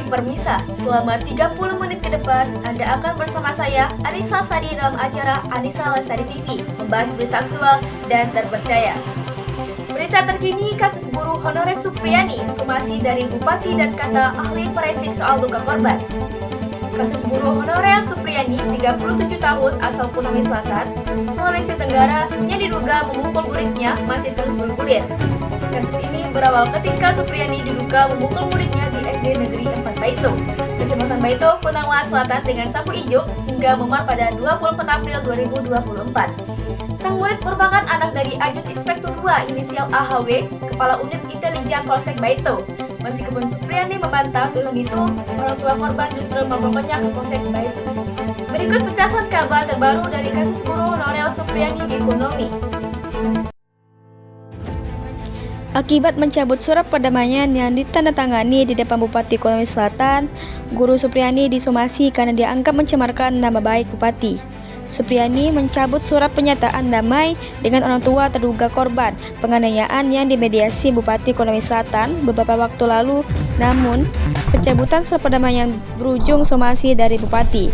Permisa. Selama 30 menit ke depan, Anda akan bersama saya, Anissa Lestari, dalam acara Anissa Lestari TV, membahas berita aktual dan terpercaya. Berita terkini kasus buruh honorer Supriyani, somasi dari Bupati dan kata ahli forensik soal luka korban. Kasus buruh honorer Supriyani, 37 tahun, asal Konawe Selatan, Sulawesi Tenggara, yang diduga memukul muridnya masih terus bergulir. Kasus ini berawal ketika Supriyani diduga memukul muridnya di SD Negeri 4 Baito, Kecamatan Baito, Konawe Selatan dengan sapu ijuk hingga memar pada 24 April 2024. Sang murid merupakan anak dari Ajun Inspektur 2 inisial AHW, Kepala Unit Intelijen Polsek Baito. Meskipun Supriyani membantah tudingan itu, orang tua korban justru membawakannya ke Polsek Baito. Berikut penjelasan kabar terbaru dari kasus buruh honorer Supriyani di Konawe. Akibat mencabut surat perdamaian yang ditandatangani di depan Bupati Konawe Selatan, Guru Supriyani disomasi karena dianggap mencemarkan nama baik Bupati. Supriyani mencabut surat pernyataan damai dengan orang tua terduga korban penganiayaan yang dimediasi Bupati Konawe Selatan beberapa waktu lalu. Namun, pencabutan surat perdamaian berujung somasi dari Bupati.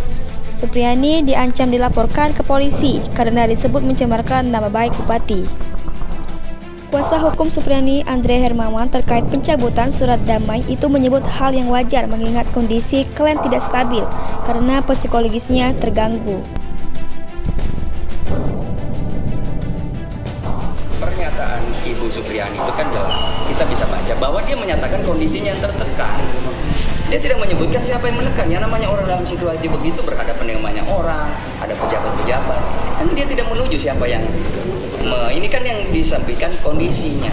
Supriyani diancam dilaporkan ke polisi karena disebut mencemarkan nama baik Bupati. Kuasa hukum Supriyani, Andre Hermawan, terkait pencabutan surat damai itu menyebut hal yang wajar mengingat kondisi klien tidak stabil karena psikologisnya terganggu. Pernyataan Ibu Supriyani itu kan jelas, kita bisa baca bahwa dia menyatakan kondisinya yang tertekan. Dia tidak menyebutkan siapa yang menekan. Yang namanya orang dalam situasi begitu berhadapan dengan banyak orang, ada pejabat-pejabat, kan dia tidak menuju siapa yang ini kan yang disampaikan kondisinya.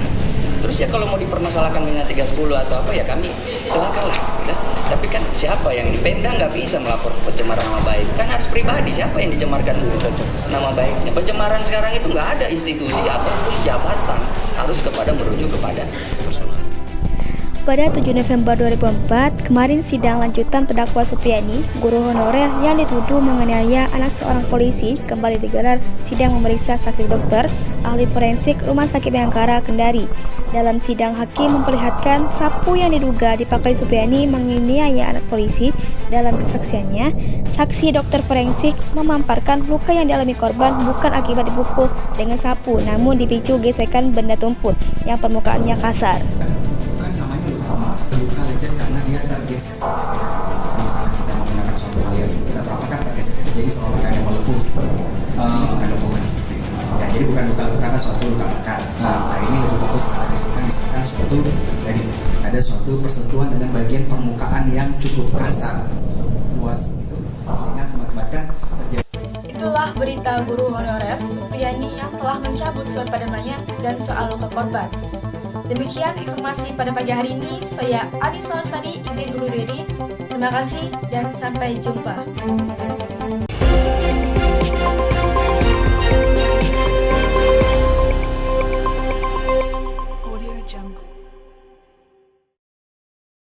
Terus ya kalau mau dipermasalahkan dengan 310 atau apa ya kami silakanlah. Ya. Tapi kan siapa yang di Pemda nggak bisa melapor pencemaran nama baik, kan harus pribadi. Siapa yang dicemarkan nama baiknya? Pencemaran sekarang itu nggak ada institusi ataupun jabatan, harus merujuk kepada personal. Pada 7 November 2004, kemarin sidang lanjutan terdakwa Supriyani, guru honorer yang dituduh menganiaya anak seorang polisi, kembali digelar sidang memeriksa saksi dokter, ahli forensik Rumah Sakit Bayangkara, Kendari. Dalam sidang, hakim memperlihatkan sapu yang diduga dipakai Supriyani menganiaya anak polisi. Dalam kesaksiannya, saksi dokter forensik memamparkan luka yang dialami korban bukan akibat dipukul dengan sapu, namun dipicu gesekan benda tumpul yang permukaannya kasar. Luka lecet karena dia tergesek. Kalau misalnya kita menggunakan suatu hal yang sempit atau apa kan tergesek-gesek, jadi seolah kayak melepuh seperti itu. Ini bukan lepuhan seperti itu. Ya, jadi bukan luka karena suatu luka bakar. Nah, ini lebih fokus pada gesekan suatu, jadi ada suatu persentuhan dengan bagian permukaan yang cukup kasar, luas itu, sehingga mengakibatkan terjadi. Itulah berita guru honorer Supriyani yang telah mencabut surat perdamaian dan soal luka korban. Demikian informasi pada pagi hari ini. Saya Anissa Lestari izin undur diri. Terima kasih dan sampai jumpa.